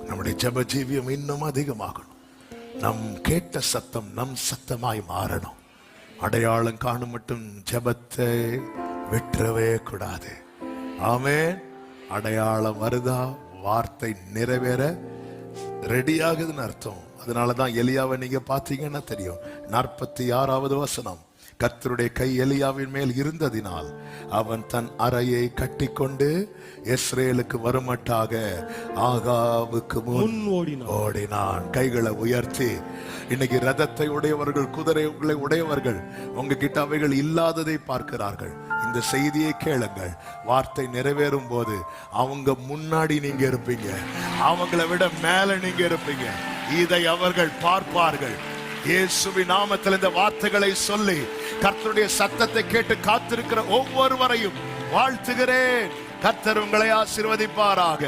நம்முடைய ஜெப ஜீவியம் இன்னும் அதிகமாகணும். நம் கேட்ட சத்தம் நம் சத்தமாய் மாறணும். அடையாளம் காணும் மட்டும் ஜெபத்தை விட்டுறவே கூடாது. ஆமென். அடையாளம் வருதா, வார்த்தை நிறைவேற ரெடி ஆகுதுன்னு அர்த்தம். அதனாலதான் எலியாவை நீங்க பாத்தீங்கன்னா தெரியும். 46வது வசனம், கர்த்தருடைய கை எலியாவின் மேல் இருந்ததினால் அவன் தன் அறையை கட்டிக்கொண்டு இஸ்ரேலுக்கு வருமட்டாக ஆகாவுக்கு முன் ஓடினான். கைகளை உயர்த்தி, இன்னைக்கு ரதத்தை உடையவர்கள், குதிரைகளை உடையவர்கள் உங்ககிட்ட அவைகள் இல்லாததை பார்க்கிறார்கள். இந்த செய்தியை கேளுங்கள். வார்த்தை நிறைவேறும் போது அவங்க முன்னாடி நீங்க இருப்பீங்க, அவங்களை விட மேல நீங்க இருப்பீங்க. இதை அவர்கள் பார்ப்பார்கள். இயேசுவின் நாமத்தில் இந்த வார்த்தைகளை சொல்லி கர்த்தருடைய சத்தத்தை கேட்டு காத்திருக்கிற ஒவ்வொருவரையும் வாழ்த்துகிறேன். கர்த்தர் உங்களை ஆசீர்வதிப்பாராக.